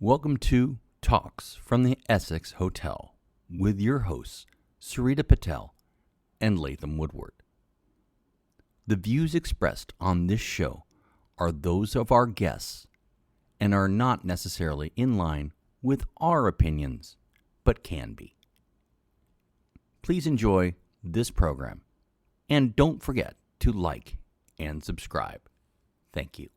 Welcome to Talks from the Essex Hotel with your hosts, Sarita Patel and Latham Woodward. The views expressed on this show are those of our guests and are not necessarily in line with our opinions, but can be. Please enjoy this program and don't forget to like and subscribe. Thank you.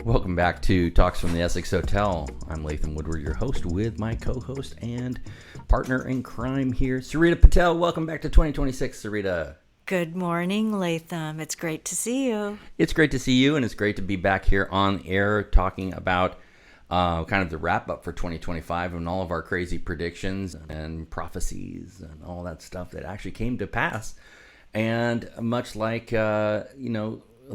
Welcome back to Talks from the Essex Hotel. I'm Latham Woodward, your host, with my co-host and partner in crime here, Sarita Patel. Welcome back to 2026, Sarita. Good morning, Latham. It's great to see you. It's great to see you, and it's great to be back here on air talking about kind of the wrap-up for 2025 and all of our crazy predictions and prophecies and all that stuff that actually came to pass. And much like, a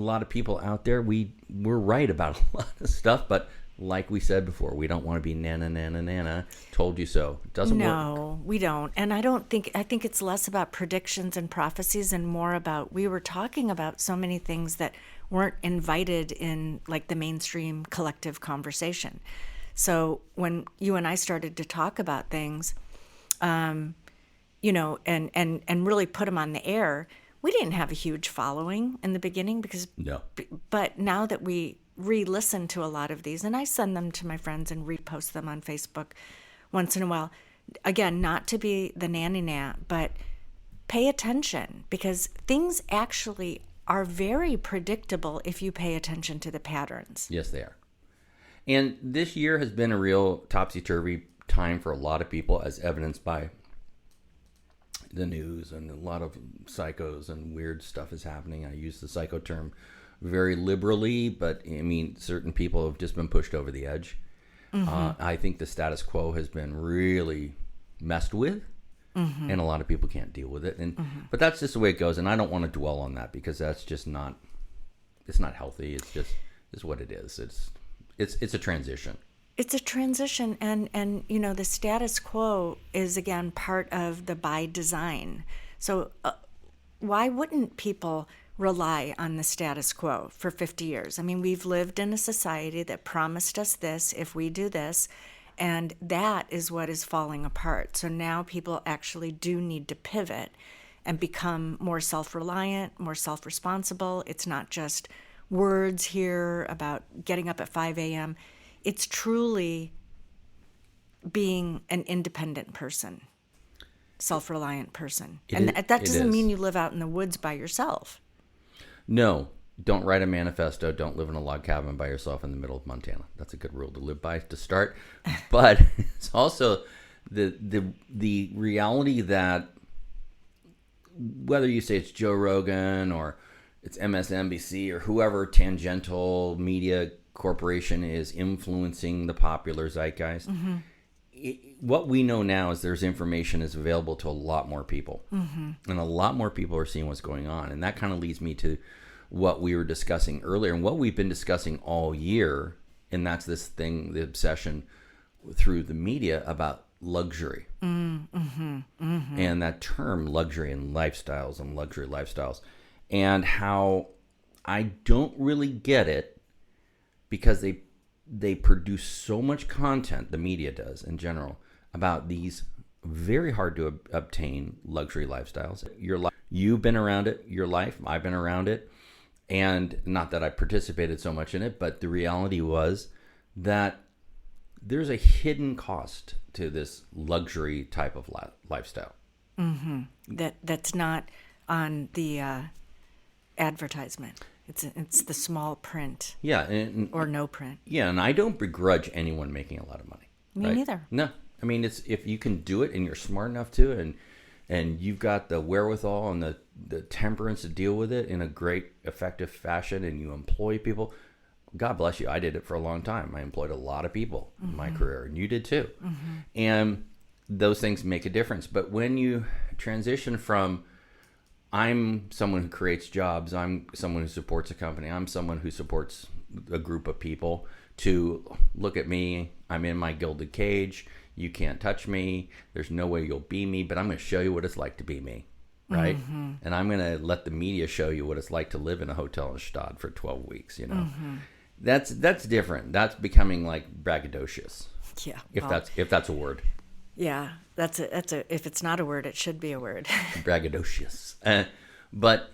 lot of people out there, we're right about a lot of stuff, but like we said before, we don't want to be nana, told you so. It doesn't work. No, we don't. And I think it's less about predictions and prophecies and more about, we were talking about so many things that weren't invited in like the mainstream collective conversation. So when you and I started to talk about things, and really put them on the air, we didn't have a huge following in the beginning but now that we re-listen to a lot of these, and I send them to my friends and repost them on Facebook once in a while, again, not to be the nanny nat, but pay attention, because things actually are very predictable if you pay attention to the patterns. Yes, they are. And this year has been a real topsy-turvy time for a lot of people, as evidenced by the news, and a lot of psychos and weird stuff is happening. I use the psycho term very liberally, but I mean, certain people have just been pushed over the edge. Mm-hmm. I think the status quo has been really messed with, mm-hmm. and a lot of people can't deal with it. And mm-hmm. But that's just the way it goes, and I don't want to dwell on that, because that's just not, it's not healthy. It's what it is. It's a transition. It's a transition, and the status quo is, again, part of the by design. So why wouldn't people rely on the status quo for 50 years? I mean, we've lived in a society that promised us this if we do this, and that is what is falling apart. So now people actually do need to pivot and become more self-reliant, more self-responsible. It's not just words here about getting up at 5 a.m., it's truly being an independent person, self-reliant person. That doesn't mean you live out in the woods by yourself. No, don't write a manifesto. Don't live in a log cabin by yourself in the middle of Montana. That's a good rule to live by to start. But it's also the reality that whether you say it's Joe Rogan or it's MSNBC or whoever tangential media corporation is influencing the popular zeitgeist. Mm-hmm. What we know now is there's information is available to a lot more people, mm-hmm. and a lot more people are seeing what's going on. And that kind of leads me to what we were discussing earlier and what we've been discussing all year. And that's this thing, the obsession through the media about luxury, mm-hmm. Mm-hmm. and that term luxury and lifestyles and luxury lifestyles, and how I don't really get it, because they produce so much content, the media does in general, about these very hard to obtain luxury lifestyles. You've been around it, your life, I've been around it, and not that I participated so much in it, but the reality was that there's a hidden cost to this luxury type of lifestyle. Mm-hmm. That's not on the advertisement. It's the small print. Yeah. Or no print. Yeah, and I don't begrudge anyone making a lot of money. Me neither. No. I mean, it's if you can do it and you're smart enough to, and you've got the wherewithal and the temperance to deal with it in a great, effective fashion, and you employ people, God bless you. I did it for a long time. I employed a lot of people, mm-hmm. in my career, and you did too. Mm-hmm. And those things make a difference. But when you transition from I'm someone who creates jobs, I'm someone who supports a company, I'm someone who supports a group of people, to look at me, I'm in my gilded cage, you can't touch me, there's no way you'll be me, but I'm going to show you what it's like to be me, right? Mm-hmm. And I'm going to let the media show you what it's like to live in a hotel in Stad for 12 weeks, you know. Mm-hmm. That's different. That's becoming like braggadocious. Yeah. If that's a word. Yeah, that's a if it's not a word, it should be a word. Braggadocious. But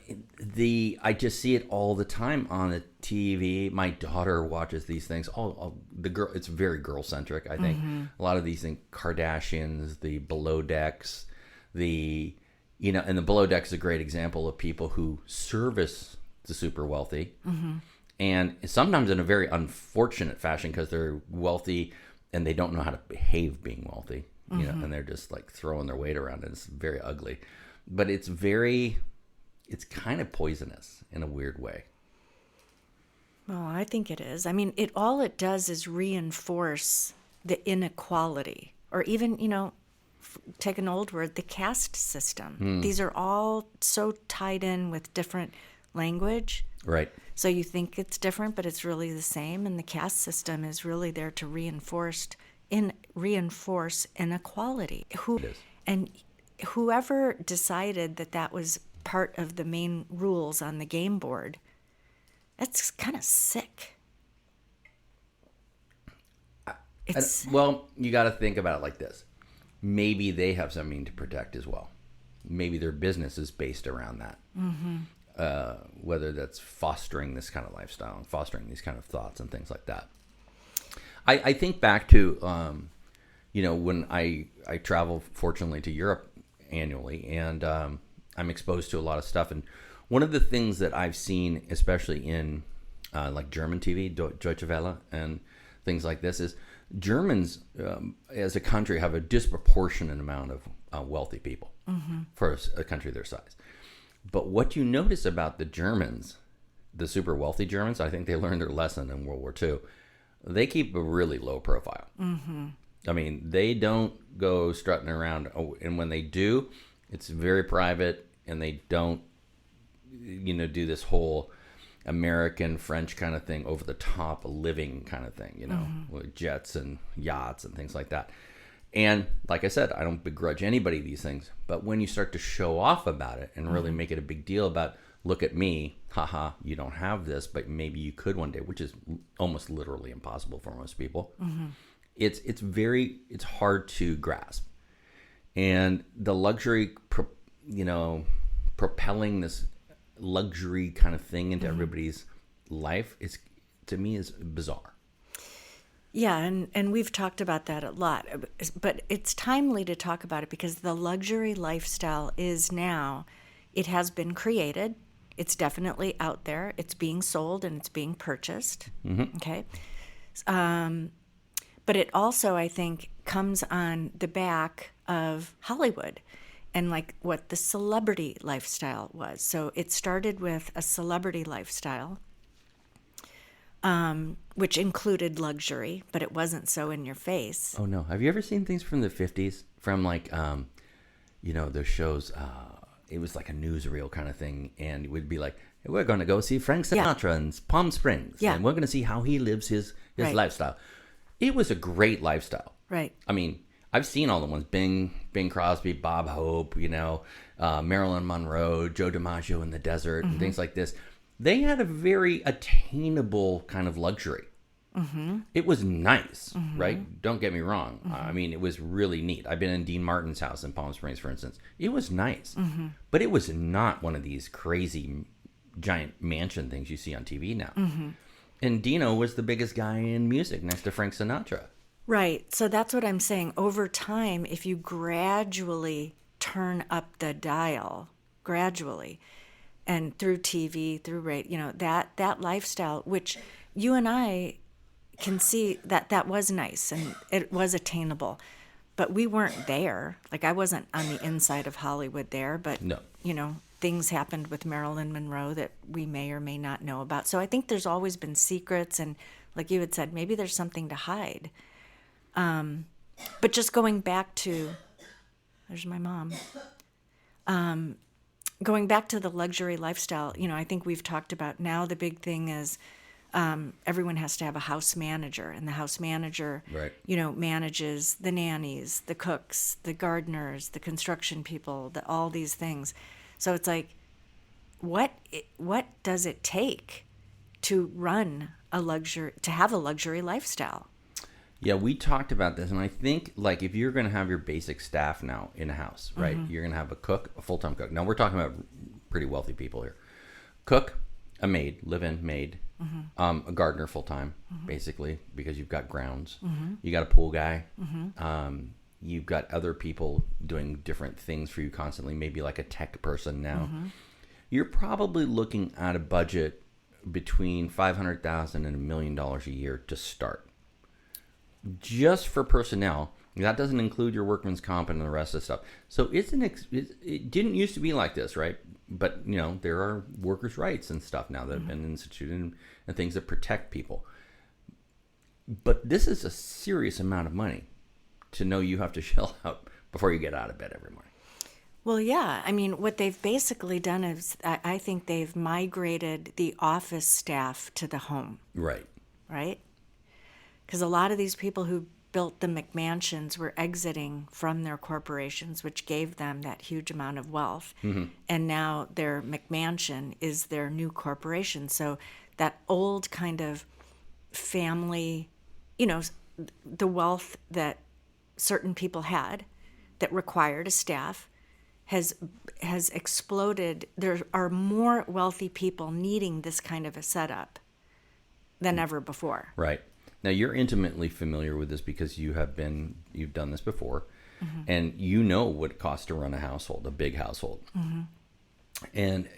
I just see it all the time on the TV. My daughter watches these things. It's very girl centric. I think a lot of these things, Kardashians, the Below Decks, and the Below Decks is a great example of people who service the super wealthy, and sometimes in a very unfortunate fashion because they're wealthy and they don't know how to behave being wealthy. You know, and they're just like throwing their weight around, and it's very ugly. But it's kind of poisonous in a weird way. Well, I think it is. I mean, all it does is reinforce the inequality, or even, take an old word, the caste system. These are all so tied in with different language. Right. So you think it's different, but it's really the same. And the caste system is really there to reinforce inequality. It is. And whoever decided that was part of the main rules on the game board, that's kind of sick. Well, you got to think about it like this. Maybe they have something to protect as well. Maybe their business is based around that. Whether that's fostering this kind of lifestyle, fostering these kind of thoughts and things like that. I think back to, when I travel, fortunately, to Europe annually, and I'm exposed to a lot of stuff. And one of the things that I've seen, especially in like German TV, Deutsche Welle, and things like this, is Germans, as a country, have a disproportionate amount of wealthy people for a country their size. But what you notice about the Germans, the super wealthy Germans, I think they learned their lesson in World War II. They keep a really low profile. I mean, they don't go strutting around. And when they do, it's very private, and they don't, do this whole American, French kind of thing, over the top living kind of thing, with jets and yachts and things like that. And like I said, I don't begrudge anybody these things. But when you start to show off about it and really make it a big deal about, look at me, haha, you don't have this, but maybe you could one day, which is almost literally impossible for most people. It's hard to grasp. And the luxury, propelling this luxury kind of thing into everybody's life, to me is bizarre. Yeah, and we've talked about that a lot, but it's timely to talk about it because the luxury lifestyle is now, it has been created. It's definitely out there. It's being sold and it's being purchased. Okay. But it also, I think, comes on the back of Hollywood and like what the celebrity lifestyle was. So it started with a celebrity lifestyle, which included luxury, but it wasn't so in your face. Oh, no. Have you ever seen things from the 50s? From like, those shows, it was like a newsreel kind of thing, and it would be like, we're going to go see Frank Sinatra in Palm Springs, and we're going to see how he lives his lifestyle. It was a great lifestyle. Right. I mean, I've seen all the ones, Bing Crosby, Bob Hope, Marilyn Monroe, Joe DiMaggio in the desert, and things like this. They had a very attainable kind of luxury. It was nice, right? Don't get me wrong. I mean, it was really neat. I've been in Dean Martin's house in Palm Springs, for instance. It was nice, but it was not one of these crazy giant mansion things you see on TV now. And Dino was the biggest guy in music next to Frank Sinatra. Right. So that's what I'm saying. Over time, if you gradually turn up the dial, and through TV, through radio, that lifestyle, which you and I can see that was nice and it was attainable, but we weren't there. Like I wasn't on the inside of Hollywood there, but no. Things happened with Marilyn Monroe that we may or may not know about. So I think there's always been secrets, and like you had said, maybe there's something to hide. But just going back to There's my mom. Going back to the luxury lifestyle, I think we've talked about now the big thing is everyone has to have a house manager, and the house manager, Right. Manages the nannies, the cooks, the gardeners, the construction people, all these things. So it's like, what does it take to have a luxury lifestyle? Yeah, we talked about this, and I think like if you're going to have your basic staff now in a house, right? You're going to have a cook, a full-time cook. Now we're talking about pretty wealthy people here. Cook, a maid, live-in maid, a gardener full-time, basically, because you've got grounds. You got a pool guy. You've got other people doing different things for you constantly, maybe like a tech person now. You're probably looking at a budget between $500,000 and $1 million a year to start. Just for personnel. That doesn't include your workman's comp and the rest of the stuff. So it didn't used to be like this, right? But, there are workers' rights and stuff now that have been instituted and things that protect people. But this is a serious amount of money to know you have to shell out before you get out of bed every morning. Well, yeah. I mean, what they've basically done is I think they've migrated the office staff to the home. Right. Right? Because a lot of these people who built the McMansions were exiting from their corporations, which gave them that huge amount of wealth. And now their McMansion is their new corporation. So that old kind of family, the wealth that certain people had that required a staff has exploded. There are more wealthy people needing this kind of a setup than ever before. Right. Now, you're intimately familiar with this because you've done this before, and you know what it costs to run a household, a big household. And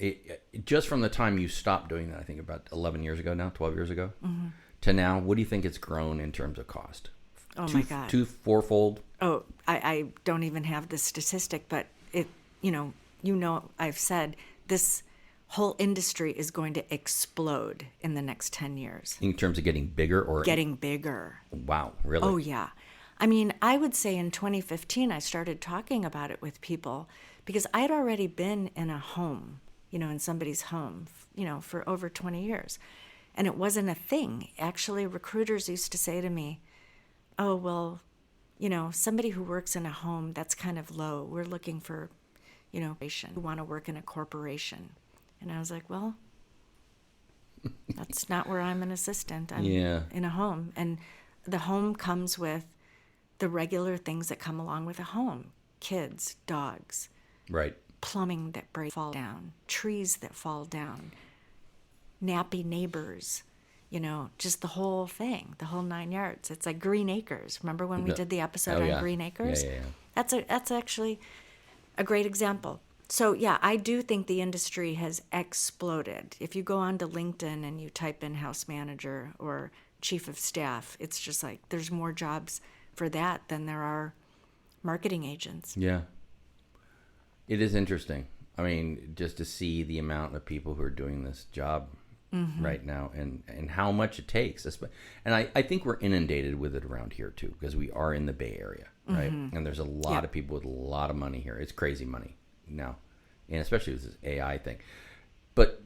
just from the time you stopped doing that, I think about 11 years ago now, 12 years ago, to now, what do you think it's grown in terms of cost? Oh, my God. Fourfold? Oh, I don't even have the statistic, but I've said this whole industry is going to explode in the next 10 years. In terms of getting bigger or? Getting bigger. Wow, really? Oh, yeah. I mean, I would say in 2015, I started talking about it with people because I'd already been in a home, in somebody's home, for over 20 years. And it wasn't a thing. Actually, recruiters used to say to me, oh, well, somebody who works in a home, that's kind of low. We're looking for, who want to work in a corporation. And I was like, well, that's not where I'm an assistant. I'm in a home. And the home comes with the regular things that come along with a home. Kids, dogs. Right. Plumbing that fall down. Trees that fall down. Nappy neighbors. Just the whole thing, the whole 9 yards. It's like Green Acres. Remember when we did the episode on Green Acres? Yeah. That's actually a great example. So, yeah, I do think the industry has exploded. If you go onto LinkedIn and you type in house manager or chief of staff, it's just like there's more jobs for that than there are marketing agents. Yeah. It is interesting. I mean, just to see the amount of people who are doing this job right now and how much it takes. And I think we're inundated with it around here, too, because we are in the Bay Area, right? And there's a lot of people with a lot of money here. It's crazy money now, and especially with this AI thing. But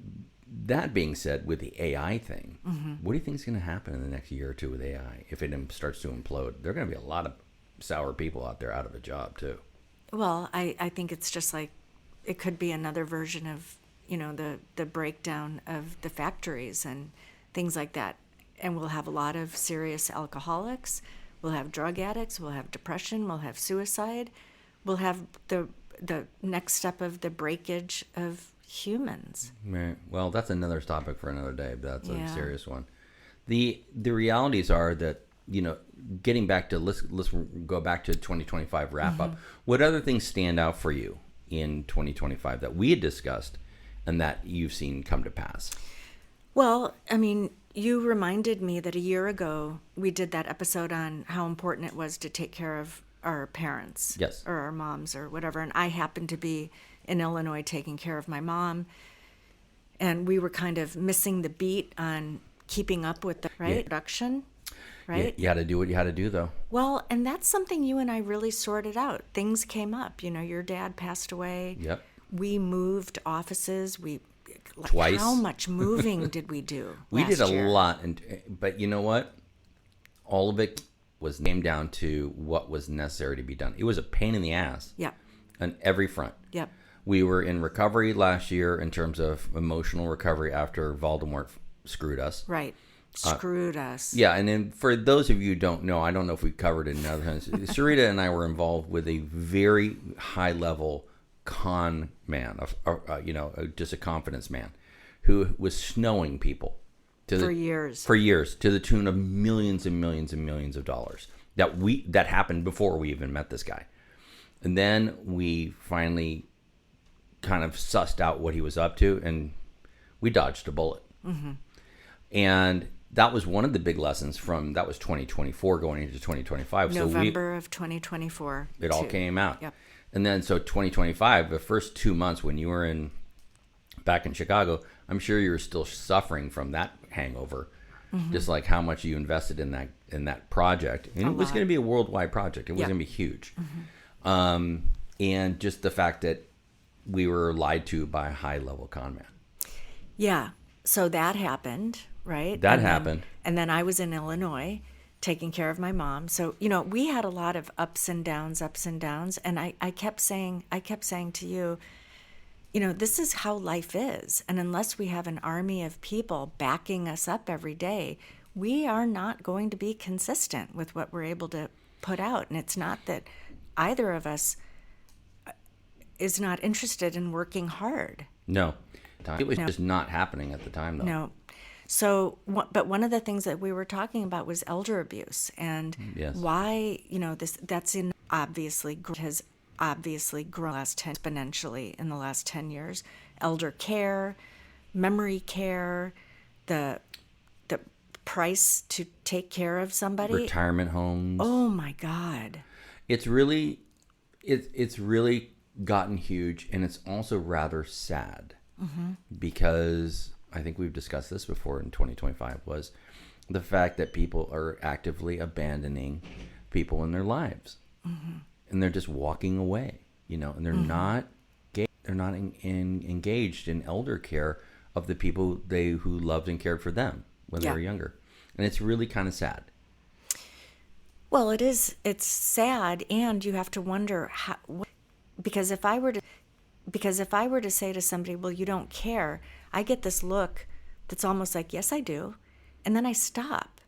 that being said, with the AI thing, what do you think is going to happen in the next year or two with AI if it starts to implode? There are going to be a lot of sour people out there out of a job, too. Well, I think it's just like it could be another version of, the breakdown of the factories and things like that. And we'll have a lot of serious alcoholics. We'll have drug addicts. We'll have depression. We'll have suicide. We'll have the next step of the breakage of humans. Right. Well, that's another topic for another day, but that's a serious one. The realities are that, getting back to, let's go back to 2025 wrap up. What other things stand out for you in 2025 that we had discussed and that you've seen come to pass? Well, I mean, you reminded me that a year ago we did that episode on how important it was to take care of our parents. Yes. Or our moms or whatever. And I happened to be in Illinois taking care of my mom. And we were kind of missing the beat on keeping up with the production. right? You had to do what you had to do, though. Well, and that's something you and I really sorted out. Things came up. Your dad passed away. Yep. We moved offices. Twice. How much moving did we do? We did a year? lot, but you know what? All of it was named down to what was necessary to be done. It was a pain in the ass. Yep. On every front. Yep. We were in recovery last year in terms of emotional recovery after Voldemort screwed us. Right. Screwed us. Yeah, and then for those of you who don't know, I don't know if we covered it in other hands. Sarita and I were involved with a very high level con man, just a confidence man, who was snowing people for years, to the tune of millions and millions and millions of dollars. That happened before we even met this guy, and then we finally kind of sussed out what he was up to, and we dodged a bullet. Mm-hmm. And that was one of the big lessons that was 2024 going into 2025. November of 2024. It all came out. Yep. And then, so 2025, the first 2 months when you were back in Chicago, I'm sure you were still suffering from that hangover, just like how much you invested in that project. And it was going to be a worldwide project. It was going to be huge. And just the fact that we were lied to by a high-level con man. Yeah. So that happened, right? That happened. And then I was in Illinois taking care of my mom. So, we had a lot of ups and downs. And I kept saying to you, this is how life is. And unless we have an army of people backing us up every day, we are not going to be consistent with what we're able to put out. And it's not that either of us is not interested in working hard. No. It was just not happening at the time, though. No. So, but one of the things that we were talking about was elder abuse and why, has obviously grown exponentially in the last 10 years. Elder care, memory care, the price to take care of somebody. Retirement homes. Oh my God. It's really gotten huge, and it's also rather sad. Because I think we've discussed this before in 2025 was the fact that people are actively abandoning people in their lives, and they're just walking away, and they're not engaged in elder care of the people who loved and cared for them when they were younger, and it's really kind of sad. Well, it is. It's sad, and you have to wonder because if I were to say to somebody, well, you don't care, I get this look that's almost like, yes, I do. And then I stop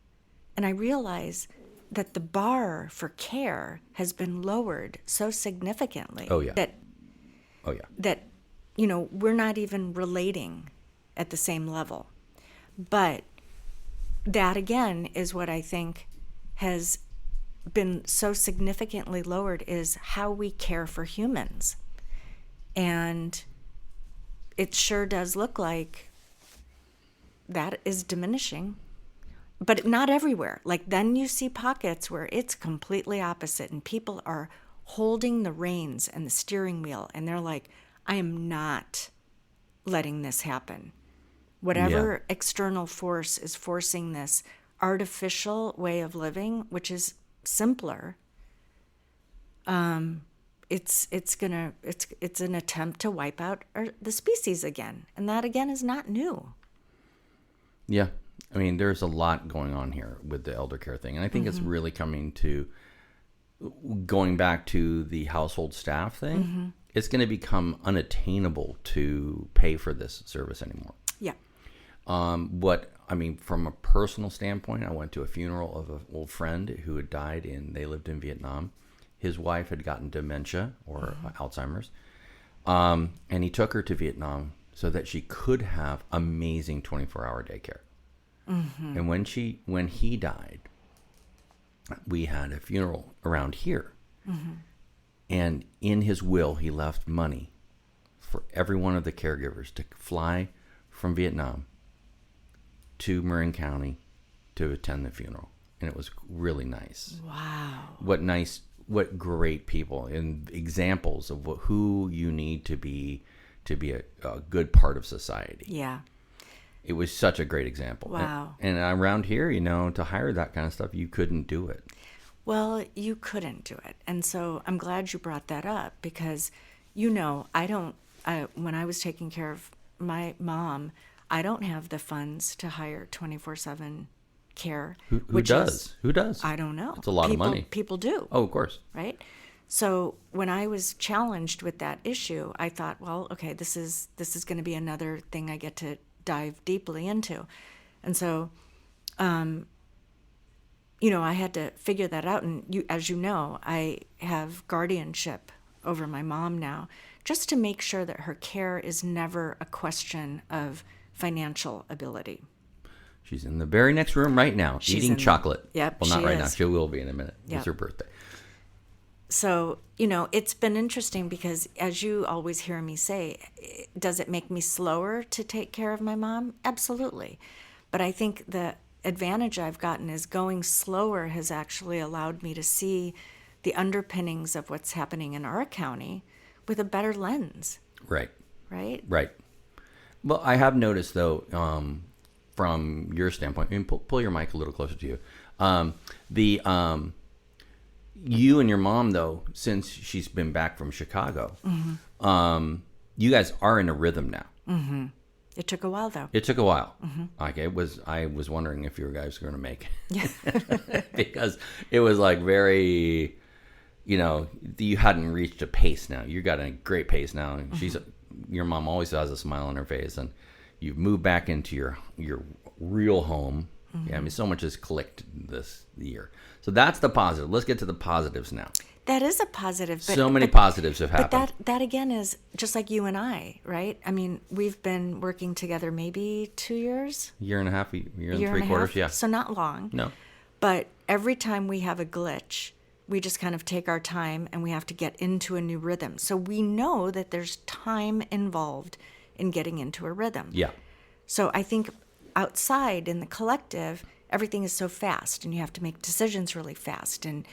and I realize that the bar for care has been lowered so significantly that we're not even relating at the same level. But that, again, is what I think has been so significantly lowered, is how we care for humans. And it sure does look like that is diminishing, but not everywhere. Like, then you see pockets where it's completely opposite, and people are holding the reins and the steering wheel, and they're like, I am not letting this happen. Whatever external force is forcing this artificial way of living, which is simpler, it's an attempt to wipe out the species again, and that again is not new. Yeah, I mean, there's a lot going on here with the elder care thing, and I think it's really going back to the household staff thing. It's going to become unattainable to pay for this service anymore. Yeah. From a personal standpoint, I went to a funeral of an old friend who had died they lived in Vietnam. His wife had gotten dementia or Alzheimer's, and he took her to Vietnam so that she could have amazing 24-hour daycare. And when he died, we had a funeral around here, and in his will, he left money for every one of the caregivers to fly from Vietnam to Marin County to attend the funeral, and it was really nice. Wow! What great people, and examples of who you need to be a good part of society. Yeah. It was such a great example. Wow. And around here, to hire that kind of stuff, you couldn't do it. Well, you couldn't do it. And so I'm glad you brought that up because, when I was taking care of my mom, I don't have the funds to hire 24/7 care. Who does? Who does? I don't know. It's a lot of money. People do. Oh, of course. Right? So when I was challenged with that issue, I thought, well, okay, this is going to be another thing I get to dive deeply into. And so, I had to figure that out. And as you know, I have guardianship over my mom now, just to make sure that her care is never a question of financial ability. She's in the very next room right now, eating chocolate. Yep, well, not she right is. now. She will be in a minute. Yep. It's her birthday. So, it's been interesting because, as you always hear me say, does it make me slower to take care of my mom? Absolutely. But I think the advantage I've gotten is going slower has actually allowed me to see the underpinnings of what's happening in our county with a better lens. Right. Right? Right. Well, I have noticed, though, from your standpoint, and pull your mic a little closer to you, you and your mom, though, since she's been back from Chicago, you guys are in a rhythm now. Mm-hmm. It took a while, though. It took a while. Mm-hmm. Like I was wondering if you guys were going to make it. Because it was like very, you hadn't reached a pace now. You got a great pace now. And your mom always has a smile on her face. And you've moved back into your real home. Mm-hmm. Yeah, I mean, so much has clicked this year. So that's the positive. Let's get to the positives now. That is a positive. So many positives have happened. But that again is just like you and I, right? I mean, we've been working together maybe 2 years? Year and a half, year and 3/4, yeah. So not long. No. But every time we have a glitch, we just kind of take our time and we have to get into a new rhythm. So we know that there's time involved in getting into a rhythm. Yeah. So I think outside in the collective, everything is so fast and you have to make decisions really fast. And,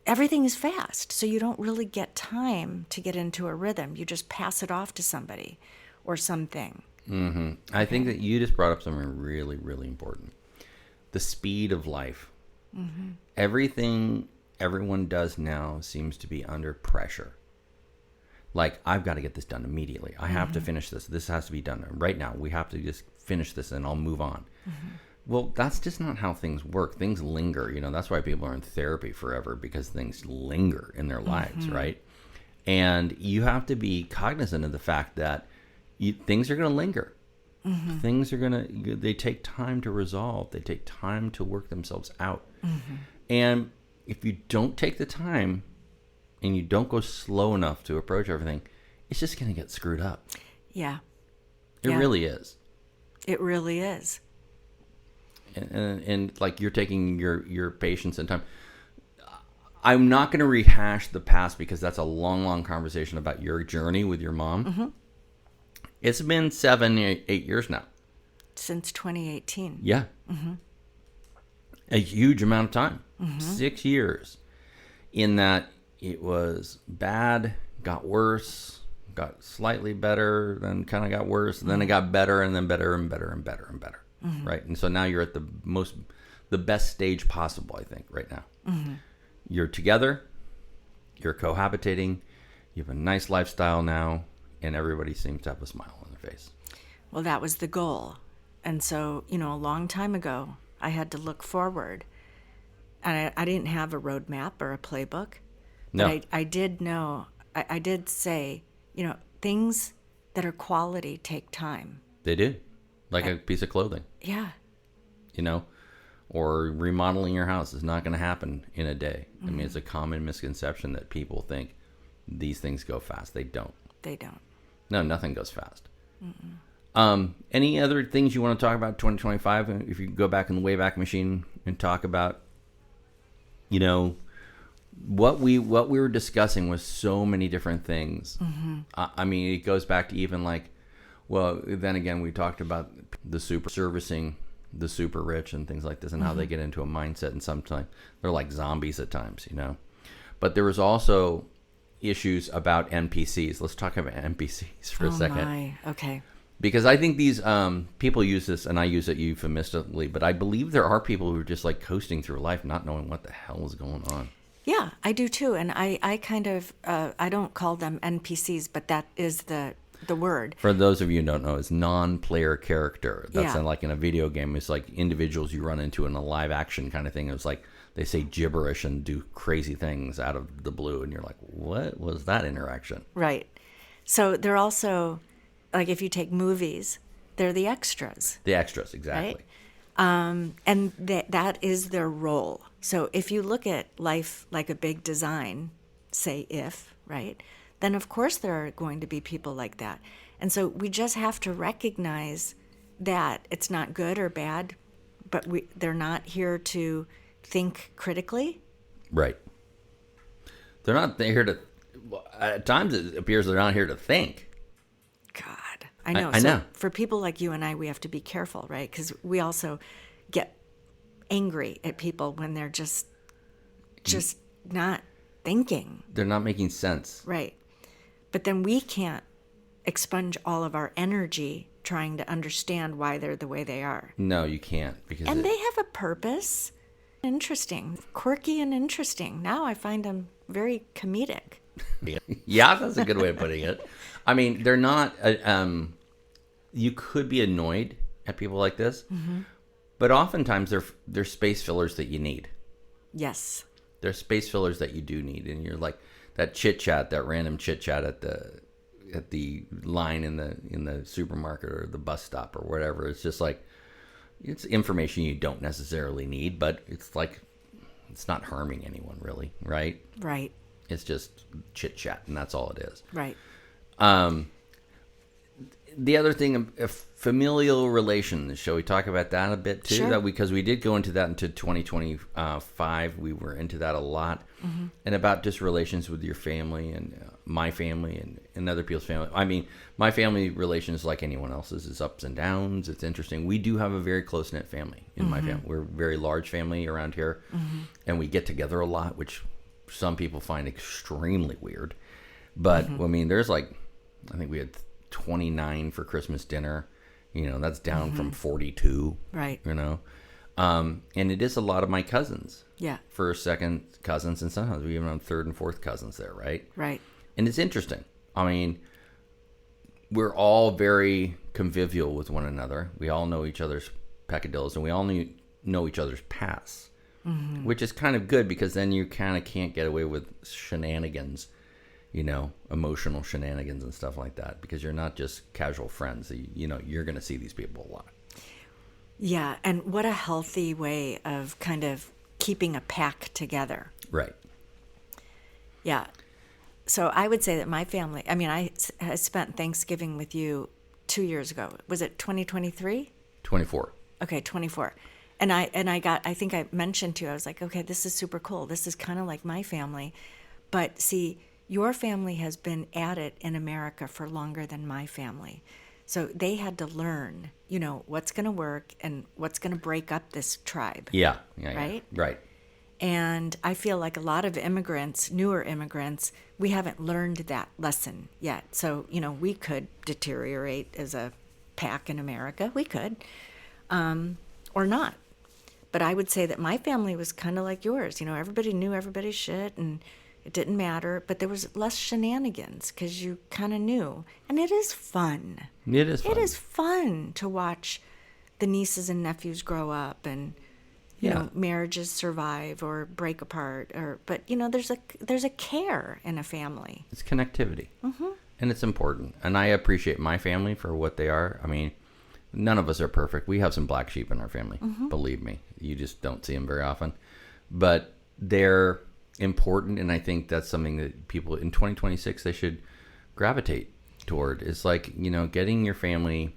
everything is fast. So you don't really get time to get into a rhythm. You just pass it off to somebody or something. Mm-hmm. I think that you just brought up something really, really important. The speed of life. Mm-hmm. Everything everyone does now seems to be under pressure. Like, I've got to get this done immediately. I have to finish this. This has to be done right now. We have to just finish this and I'll move on. Mm-hmm. Well, that's just not how things work. Things linger. That's why people are in therapy forever, because things linger in their lives, right? And you have to be cognizant of the fact that things are going to linger. Mm-hmm. Things are they take time to resolve. They take time to work themselves out. Mm-hmm. And if you don't take the time and you don't go slow enough to approach everything, it's just going to get screwed up. Yeah. It really is. It really is. And like, you're taking your patience and time. I'm not going to rehash the past because that's a long, long conversation about your journey with your mom. Mm-hmm. It's been 7-8 years now. Since 2018. Yeah. Mm-hmm. A huge amount of time. Mm-hmm. 6 years. In that it was bad, got worse, got slightly better, then kind of got worse, and then it got better, and then better and better and better and better. Mm-hmm. Right? And so now you're at the best stage possible, I think, right now. Mm-hmm. You're together, you're cohabitating, you have a nice lifestyle now, and everybody seems to have a smile on their face. Well, that was the goal. And so, a long time ago, I had to look forward. And I didn't have a roadmap or a playbook. No. But I did know, I did say, things that are quality take time. They do. Like a piece of clothing. Yeah. Or remodeling your house is not going to happen in a day. Mm-hmm. I mean, it's a common misconception that people think these things go fast. They don't. They don't. No, nothing goes fast. Any other things you want to talk about 2025? If you go back in the Wayback Machine and talk about, what we were discussing was so many different things. Mm-hmm. I mean, it goes back to even then again, we talked about the servicing the super rich and things like this, and how they get into a mindset, and sometimes they're like zombies at times, But there was also issues about NPCs. Let's talk about NPCs for a second. Okay. Because I think these people use this, and I use it euphemistically, but I believe there are people who are just like coasting through life not knowing what the hell is going on. Yeah, I do too. And I kind of, I don't call them NPCs, but that is the word. For those of you who don't know, it's non-player character. That's Yeah. like in a video game. It's like individuals you run into in a live action kind of thing. It's like they say gibberish and do crazy things out of the blue, and you're like, what was that interaction? Right. So they're also, like if you take movies, they're the extras, The extras, exactly. right? And that is their role. So if you look at life like a big design, say if, right, then of course there are going to be people like that. And so we just have to recognize that it's not good or bad, but they're not here to think critically. Right. They're not here to. At times, it appears they're not here to think. God, I know. I know. For people like you and I, we have to be careful, right? Because we also get angry at people when they're just not thinking. They're not making sense. Right. But then we can't expunge all of our energy trying to understand why they're the way they are. No, you can't because And they have a purpose. Interesting, quirky and interesting. Now I find them very comedic. Yeah, that's a good way of putting it. I mean, they're not. You could be annoyed at people like this, but oftentimes they're space fillers that you need. Yes. They're space fillers that you do need, and you're like that chit chat, that random chit chat at the line in the supermarket or the bus stop or whatever. It's just like it's information you don't necessarily need, but it's like it's not harming anyone really, right? Right. It's just chit chat, and that's all it is. Right. The other thing, familial relations. Shall we talk about that a bit too? Sure. Because we did go into that into 2025. We were into that a lot, and about just relations with your family and my family and other people's family. I mean, my family relations, like anyone else's, is ups and downs. It's interesting. We do have a very close knit family in my family. We're a very large family around here, and we get together a lot, which some people find extremely weird. But I mean, there's like, I think we had 29 for Christmas dinner. You know, that's down from 42. Right. You know, and it is a lot of my cousins. Yeah. First, second cousins, and sometimes we even have third and fourth cousins there, right? Right. And it's interesting. I mean, we're all very convivial with one another. We all know each other's peccadillos, and we all know each other's pasts, which is kind of good because then you kind of can't get away with shenanigans, you know, emotional shenanigans and stuff like that, because you're not just casual friends. You know, you're going to see these people a lot. Yeah. And what a healthy way of kind of keeping a pack together. Right. Yeah. So I would say that my family, I mean, I spent Thanksgiving with you 2 years ago. Was it 2023? 24. Okay, 24. And I think I mentioned to you, I was like, okay, this is super cool. This is kind of like my family. But see, your family has been at it in America for longer than my family. So they had to learn, you know, what's going to work and what's going to break up this tribe. Yeah. Right? Right. And I feel like a lot of immigrants, newer immigrants, we haven't learned that lesson yet. So, you know, we could deteriorate as a pack in America. We could, or not. But I would say that my family was kind of like yours. You know, everybody knew everybody's shit and it didn't matter. But there was less shenanigans because you kind of knew. And it is fun. It is fun. It is fun to watch the nieces and nephews grow up and, you know, marriages survive or break apart. But, you know, there's a care in a family. It's connectivity. And it's important. And I appreciate my family for what they are. I mean, none of us are perfect. We have some black sheep in our family. Believe me. You just don't see them very often. But they're important, and I think that's something that people in 2026 they should gravitate toward. It's like, you know, getting your family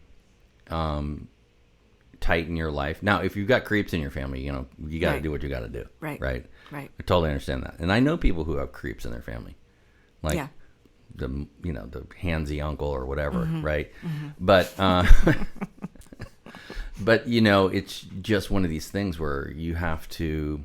tight in your life. Now, if you've got creeps in your family, you know, you got to do what you got to do. Right. I totally understand that. And I know people who have creeps in their family. Like the, you know, the handsy uncle or whatever, right? But but you know, it's just one of these things where you have to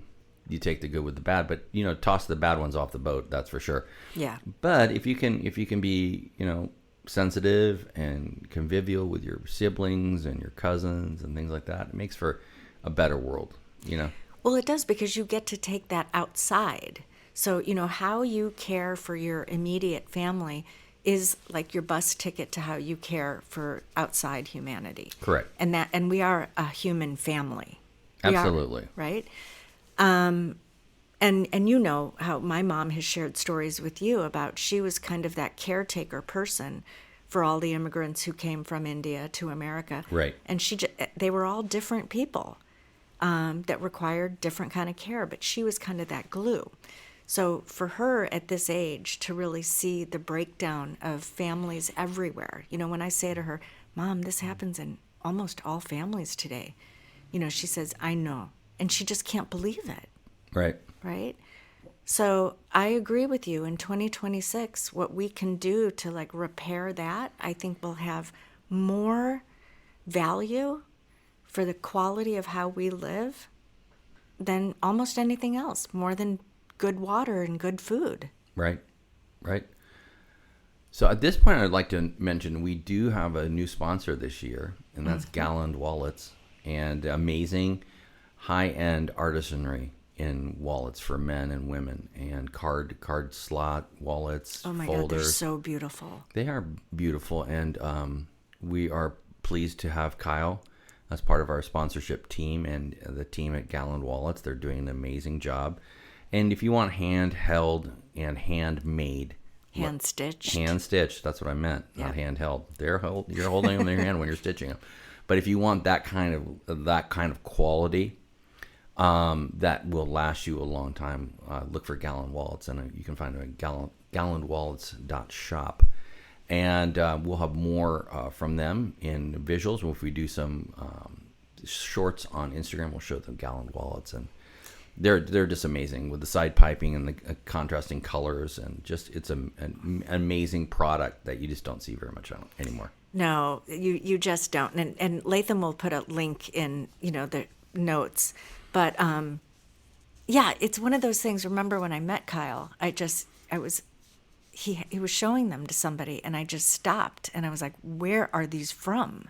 take the good with the bad, but you know, toss the bad ones off the boat, that's for sure. Yeah. But if you can be, you know, sensitive and convivial with your siblings and your cousins and things like that, it makes for a better world, you know? Well, it does, because you get to take that outside. So, how you care for your immediate family is like your bus ticket to how you care for outside humanity. Correct. And we are a human family. We are, Absolutely. right? And you know how my mom has shared stories with you about, she was kind of that caretaker person for all the immigrants who came from India to America. Right. And they were all different people that required different kind of care, but she was kind of that glue. So for her at this age to really see the breakdown of families everywhere, when I say to her, Mom, this happens in almost all families today, she says, I know. And she just can't believe it. Right. Right? So I agree with you. In 2026, what we can do to like repair that, I think will have more value for the quality of how we live than almost anything else, more than good water and good food. Right. So at this point, I'd like to mention we do have a new sponsor this year, and that's Galland Wallets, and amazing high-end artisanry in wallets for men and women, and card slot wallets, Oh my folders. God, they're so beautiful. They are beautiful, and we are pleased to have Kyle as part of our sponsorship team and the team at Galland Wallets. They're doing an amazing job. And if you want handheld and handmade, hand-stitched, that's what I meant, not handheld. You're holding them in your hand when you're stitching them. But if you want that kind of quality that will last you a long time, look for Galland Wallets, and you can find them at gallandwallets.shop. And we'll have more from them in visuals. If we do some shorts on Instagram, we'll show them Galland Wallets, and they're just amazing with the side piping and the contrasting colors, and just it's an amazing product that you just don't see very much anymore. No, you just don't. And Latham will put a link in the notes, but yeah, it's one of those things. Remember when I met Kyle, he was showing them to somebody, and I just stopped and I was like, where are these from?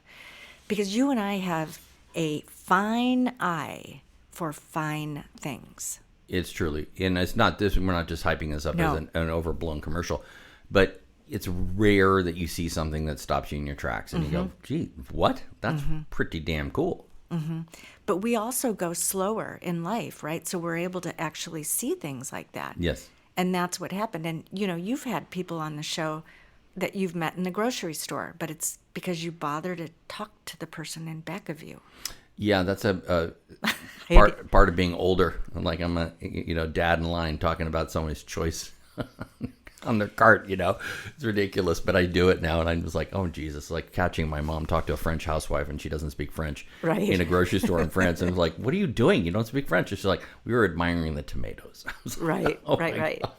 Because you and I have a fine eye for fine things. It's truly, and it's not this. We're not just hyping this up as an overblown commercial, but it's rare that you see something that stops you in your tracks and you go, gee, what? That's pretty damn cool. Mm-hmm. But we also go slower in life, right? So we're able to actually see things like that. Yes. And that's what happened. And, you've had people on the show that you've met in the grocery store, but it's because you bother to talk to the person in back of you. Yeah, that's a part of being older. Like I'm a dad in line talking about someone's choice on their cart. It's ridiculous, but I do it now, and I'm just like, oh Jesus! Like catching my mom talk to a French housewife, and she doesn't speak French, right? In a grocery store in France, and I was like, what are you doing? You don't speak French. And she's like, we were admiring the tomatoes. I was like, right, oh right. God.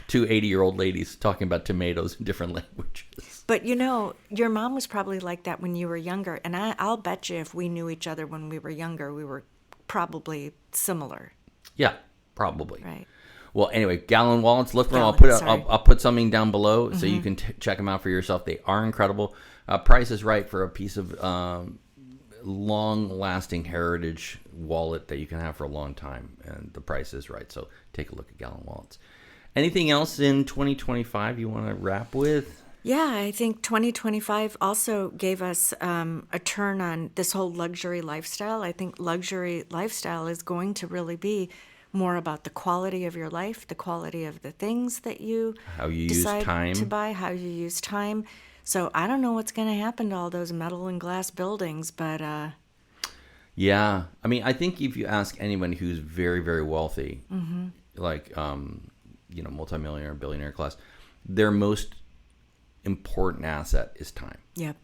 Two 80-year-old ladies talking about tomatoes in different languages. But your mom was probably like that when you were younger, and I'll bet you if we knew each other when we were younger, we were probably similar. Yeah, probably. Right. Well, anyway, Galland Wallets. Look for them. I'll put something down below so you can check them out for yourself. They are incredible. Price is right for a piece of long-lasting heritage wallet that you can have for a long time, and the price is right. So take a look at Galland Wallets. Anything else in 2025 you want to wrap with? Yeah, I think 2025 also gave us a turn on this whole luxury lifestyle. I think luxury lifestyle is going to really be more about the quality of your life, the quality of the things that you decide to buy, how you use time. So I don't know what's going to happen to all those metal and glass buildings, but yeah, I mean, I think if you ask anyone who's very, very wealthy, like multimillionaire, billionaire class, their most important asset is time. Yep.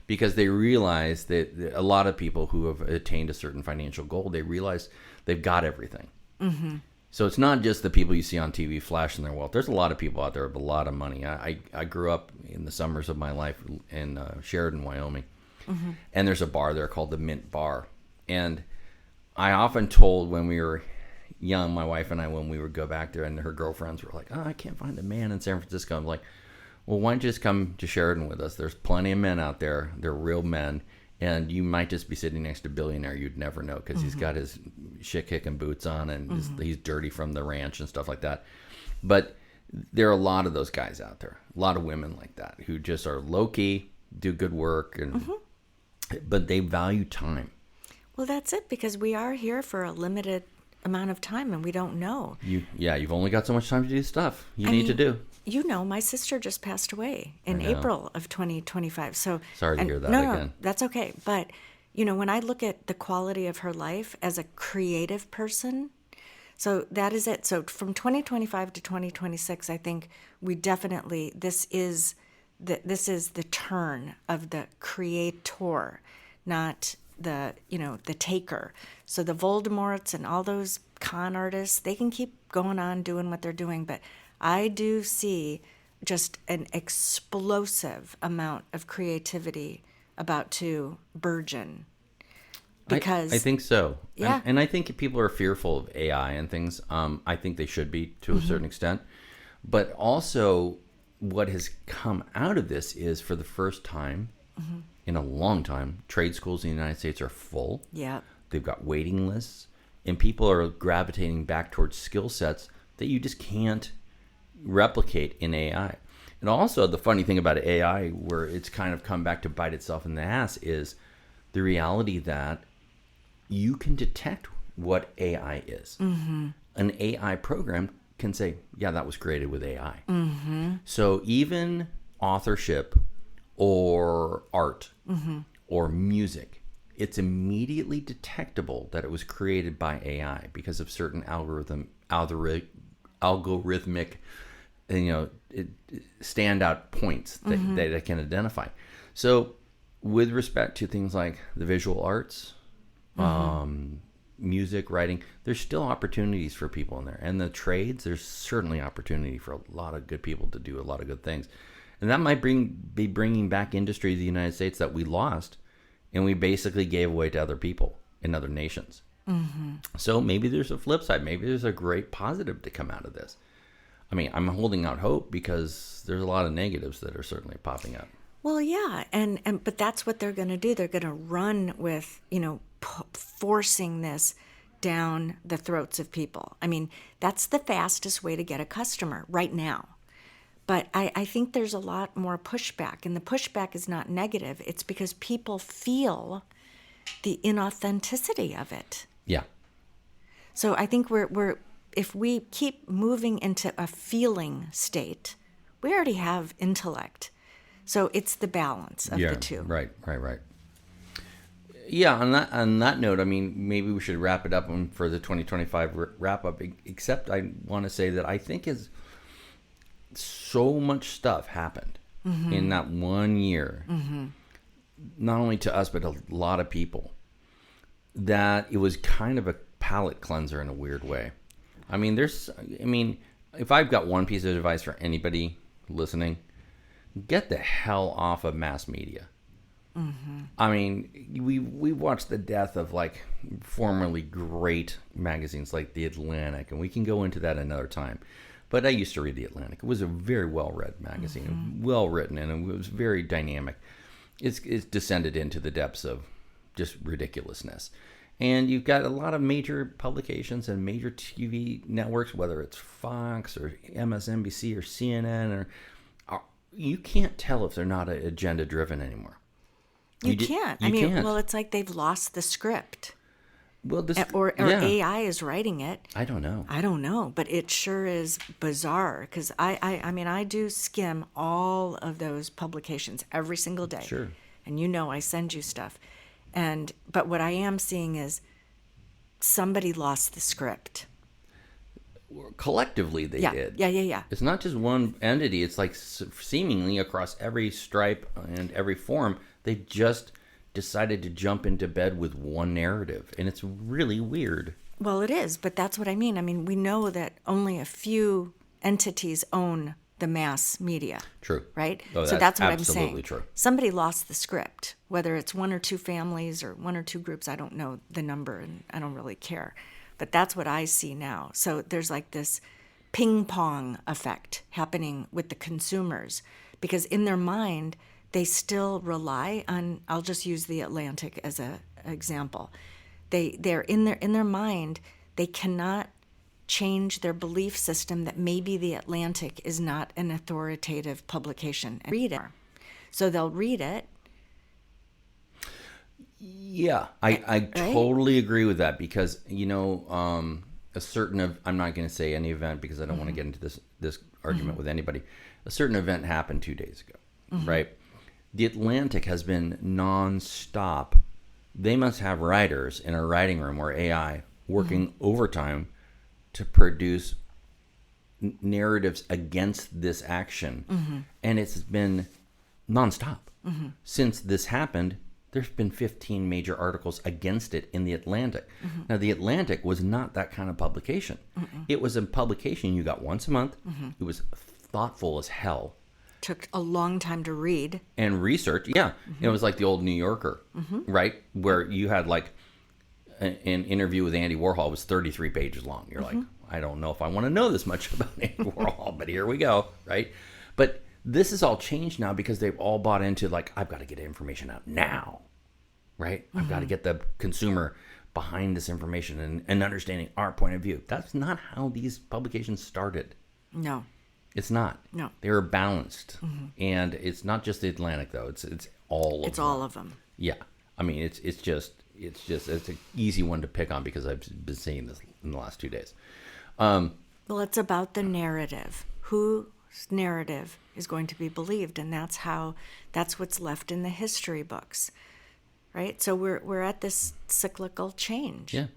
Because they realize that a lot of people who have attained a certain financial goal, they realize they've got everything. Mm-hmm. So it's not just the people you see on TV flashing their wealth. There's a lot of people out there with a lot of money. I grew up in the summers of my life in Sheridan, Wyoming. Mm-hmm. And there's a bar there called the Mint Bar. And I often told when we were young, my wife and I, when we would go back there, and her girlfriends were like, oh, I can't find a man in San Francisco. I'm like, well, why don't you just come to Sheridan with us? There's plenty of men out there. They're real men. And you might just be sitting next to a billionaire you'd never know because he's got his shit-kicking boots on and he's dirty from the ranch and stuff like that. But there are a lot of those guys out there, a lot of women like that who just are low-key, do good work, and but they value time. Well, that's it, because we are here for a limited amount of time and we don't know. You've only got so much time to do stuff you need to do. You know, my sister just passed away in April of 2025. So sorry to hear that no, again. That's okay. But, you know, when I look at the quality of her life as a creative person, so that is it. So from 2025 to 2026, I think we definitely, this is the turn of the creator, not the taker. So the Voldemorts and all those con artists, they can keep going on doing what they're doing, but I do see just an explosive amount of creativity about to burgeon. Because I think so. Yeah. And I think if people are fearful of AI and things, I think they should be to a certain extent. But also what has come out of this is, for the first time in a long time, trade schools in the United States are full. Yeah. They've got waiting lists, and people are gravitating back towards skill sets that you just can't replicate in AI. And also, the funny thing about AI, where it's kind of come back to bite itself in the ass, is the reality that you can detect what AI is. An AI program can say, yeah, that was created with AI. So even authorship or art or music, it's immediately detectable that it was created by AI because of certain algorithmic standout points that it can identify. So with respect to things like the visual arts, music, writing, there's still opportunities for people in there. And the trades, there's certainly opportunity for a lot of good people to do a lot of good things. And that might be bringing back industry to the United States that we lost and we basically gave away to other people in other nations. So maybe there's a flip side. Maybe there's a great positive to come out of this. I mean, I'm holding out hope because there's a lot of negatives that are certainly popping up. Well, yeah, but that's what they're going to do. They're going to run with, forcing this down the throats of people. I mean, that's the fastest way to get a customer right now. But I think there's a lot more pushback, and the pushback is not negative. It's because people feel the inauthenticity of it. Yeah. So I think we're if we keep moving into a feeling state, we already have intellect. So it's the balance of the two. Right. Yeah, on that note, I mean, maybe we should wrap it up for the 2025 wrap up. Except I want to say that I think so much stuff happened in that 1 year, not only to us but a lot of people, that it was kind of a palate cleanser in a weird way. I mean, if I've got one piece of advice for anybody listening, get the hell off of mass media. I mean, we watched the death of like formerly great magazines like The Atlantic, and we can go into that another time. But I used to read The Atlantic. It was a very well-read magazine, well-written, and it was very dynamic. It's descended into the depths of just ridiculousness. And you've got a lot of major publications and major TV networks, whether it's Fox or MSNBC or CNN, or you can't tell if they're not agenda-driven anymore. You can't. Well, it's like they've lost the script. Well, or AI is writing it. I don't know. But it sure is bizarre because I do skim all of those publications every single day. Sure. And I send you stuff. But what I am seeing is somebody lost the script. Collectively, they did. Yeah. It's not just one entity. It's like seemingly across every stripe and every form, they just decided to jump into bed with one narrative. And it's really weird. Well, it is, but that's what I mean. I mean, we know that only a few entities own the mass media. True. Right? Oh, so that's what I'm saying. Absolutely true. Somebody lost the script, whether it's one or two families or one or two groups. I don't know the number, and I don't really care. But that's what I see now. So there's like this ping pong effect happening with the consumers because in their mind, they still rely on, I'll just use the Atlantic as an example. They're in their mind, they cannot change their belief system that maybe the Atlantic is not an authoritative publication and read it. So they'll read it. Yeah, I Right? totally agree with that because, a certain I'm not going to say any event because I don't want to get into this argument with anybody. A certain event happened 2 days ago, right? The Atlantic has been nonstop. They must have writers in a writing room or AI working overtime to produce narratives against this action. And it's been nonstop. Since this happened, there's been 15 major articles against it in the Atlantic. Now, the Atlantic was not that kind of publication. It was a publication you got once a month. It was thoughtful as hell. Took a long time to read. And research, yeah. It was like the old New Yorker, right? Where you had like an interview with Andy Warhol was 33 pages long. You're like, I don't know if I want to know this much about Andy Warhol, but here we go, right? But this is all changed now because they've all bought into like, I've got to get information out now, right? I've got to get the consumer behind this information and understanding our point of view. That's not how these publications started. No. It's not. No. They were balanced. And it's not just the Atlantic though. It's all of them. It's all of them. Yeah. I mean, it's an easy one to pick on because I've been seeing this in the last 2 days. Well, it's about the narrative. Whose narrative is going to be believed, and that's what's left in the history books, right? So we're at this cyclical change. Yeah,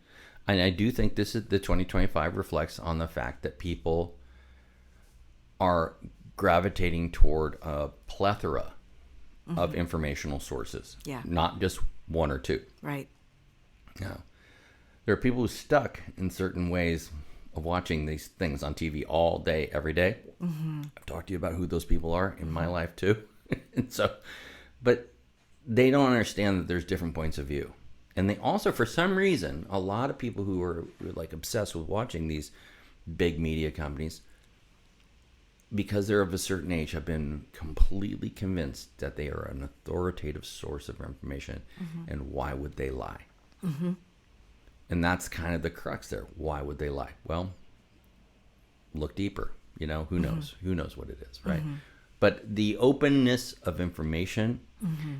and I do think this is the 2025 reflects on the fact that people are gravitating toward a plethora of informational sources. Yeah. Not just one or two. Right. No. There are people who are stuck in certain ways of watching these things on TV all day, every day. I've talked to you about who those people are in my life too. And so, but they don't understand that there's different points of view. And they also, for some reason, a lot of people who are like obsessed with watching these big media companies, because they're of a certain age, have been completely convinced that they are an authoritative source of information. And why would they lie? And that's kind of the crux there. Why would they lie? Well, look deeper. Who knows? Who knows what it is, right? But the openness of information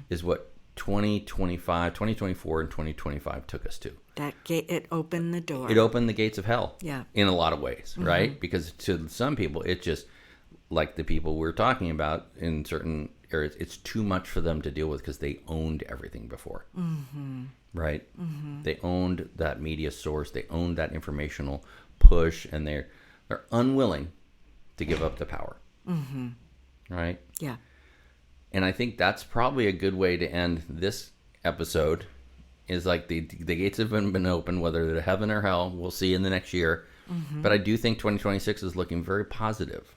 is what 2024 and 2025 took us to. That gate, it opened the door. It opened the gates of hell. Yeah. In a lot of ways, right? Because to some people, it just, like the people we're talking about in certain areas, it's too much for them to deal with because they owned everything before. Right? They owned that media source. They owned that informational push, and they're unwilling to give up the power. Right? Yeah. And I think that's probably a good way to end this episode. Is like the gates have been open, whether they're heaven or hell. We'll see in the next year. But I do think 2026 is looking very positive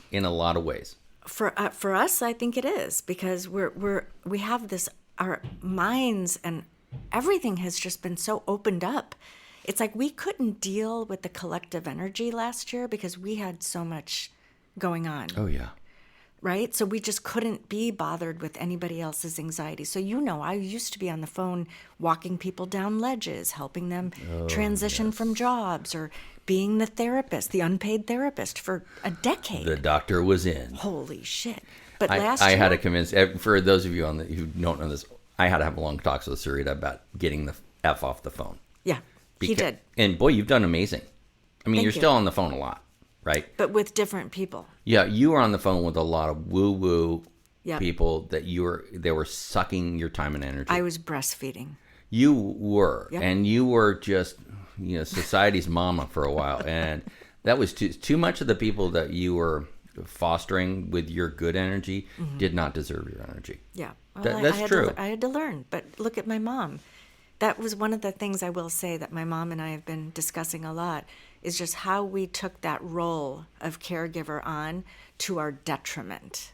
in a lot of ways. For us, I think it is, because we have this, our minds and everything has just been so opened up. It's like we couldn't deal with the collective energy last year because we had so much going on. Oh, yeah. Right? So we just couldn't be bothered with anybody else's anxiety. So, I used to be on the phone walking people down ledges, helping them transition from jobs, or being the therapist, the unpaid therapist for a decade. The doctor was in. Holy shit. But I last year, had to convince, for those of you who don't know this, I had to have long talks with Sarita about getting the F off the phone. Yeah, he did. And boy, you've done amazing. I mean, Thank you're you. still on the phone a lot, right? But with different people. Yeah, you were on the phone with a lot of woo-woo Yep. people that they were sucking your time and energy. I was breastfeeding. You were, Yep. and you were just, society's mama for a while, and that was too much of the people that you were fostering with your good energy did not deserve your energy. Yeah. Well, That's true. I had to learn. But look at my mom. That was one of the things I will say that my mom and I have been discussing a lot, is just how we took that role of caregiver on to our detriment.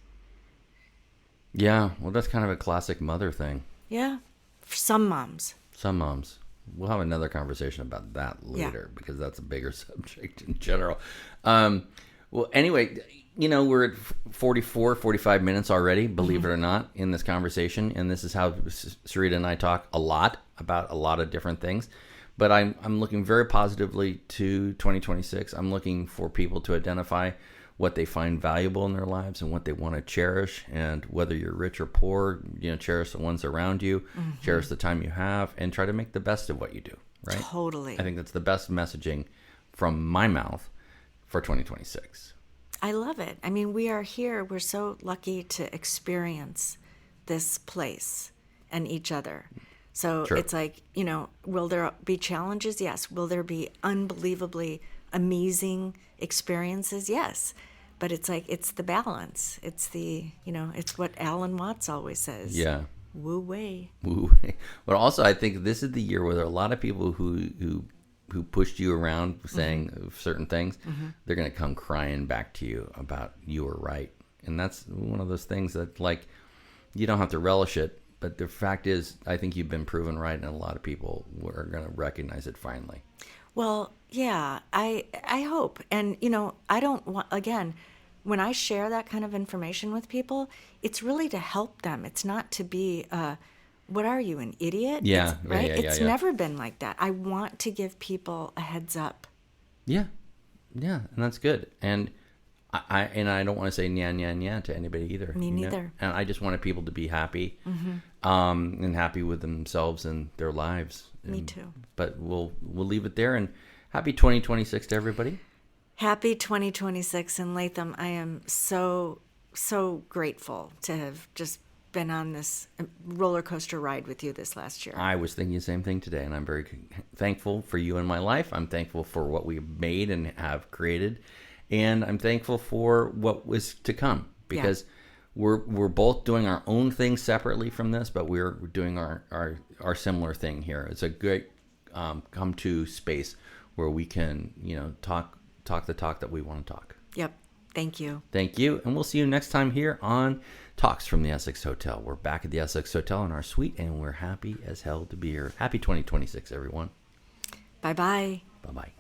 Yeah, well, that's kind of a classic mother thing. Yeah. For some moms. Some moms. We'll have another conversation about that later because that's a bigger subject in general. Well, anyway, we're at 44, 45 minutes already, believe it or not, in this conversation. And this is how Sarita and I talk a lot about a lot of different things. But I'm looking very positively to 2026. I'm looking for people to identify what they find valuable in their lives and what they want to cherish. And whether you're rich or poor, cherish the ones around you, cherish the time you have, and try to make the best of what you do. Right? Totally. I think that's the best messaging from my mouth for 2026. I love it. I mean, we are here. We're so lucky to experience this place and each other. So Sure. it's like, will there be challenges? Yes. Will there be unbelievably amazing experiences? Yes. But it's like, it's the balance. It's it's what Alan Watts always says. Yeah. Wu wei. But also, I think this is the year where there are a lot of people who pushed you around saying certain things. They're going to come crying back to you about you were right. And that's one of those things that, like, you don't have to relish it. But the fact is, I think you've been proven right, and a lot of people are going to recognize it finally. Well, yeah, I hope. And I don't want, again, when I share that kind of information with people, it's really to help them. It's not to be what are you, an idiot? Yeah, Right? yeah. It's never been like that. I want to give people a heads up. Yeah, and that's good. And I don't want to say nya nya nya to anybody either. Me neither. And I just wanted people to be happy, and happy with themselves and their lives. Me too. But we'll leave it there. And happy 2026 to everybody. Happy 2026. And Latham, I am so grateful to have just been on this roller coaster ride with you this last year. I was thinking the same thing today, and I'm very thankful for you in my life. I'm thankful for what we've made and have created, and I'm thankful for what was to come, because we're both doing our own thing separately from this, but we're doing our similar thing here. It's a great come to space where we can talk the talk that we want to talk. Yep. Thank you. Thank you. And we'll see you next time here on Talks from the Essex Hotel. We're back at the Essex Hotel in our suite, and we're happy as hell to be here. Happy 2026, everyone. Bye-bye. Bye-bye.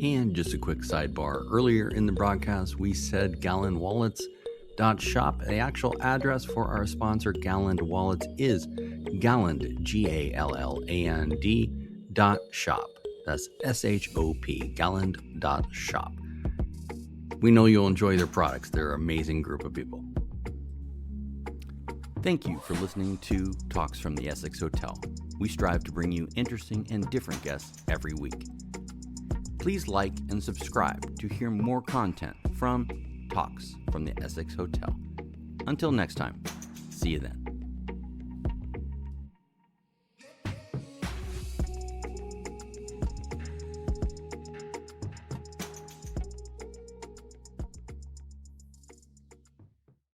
And just a quick sidebar, earlier in the broadcast, we said GallonWallets.shop. The actual address for our sponsor, Galland Wallets, is Galland, GALLAND.shop. That's SHOP, Galland.shop. We know you'll enjoy their products. They're an amazing group of people. Thank you for listening to Talks from the Essex Hotel. We strive to bring you interesting and different guests every week. Please like and subscribe to hear more content from Talks from the Essex Hotel. Until next time, see you then.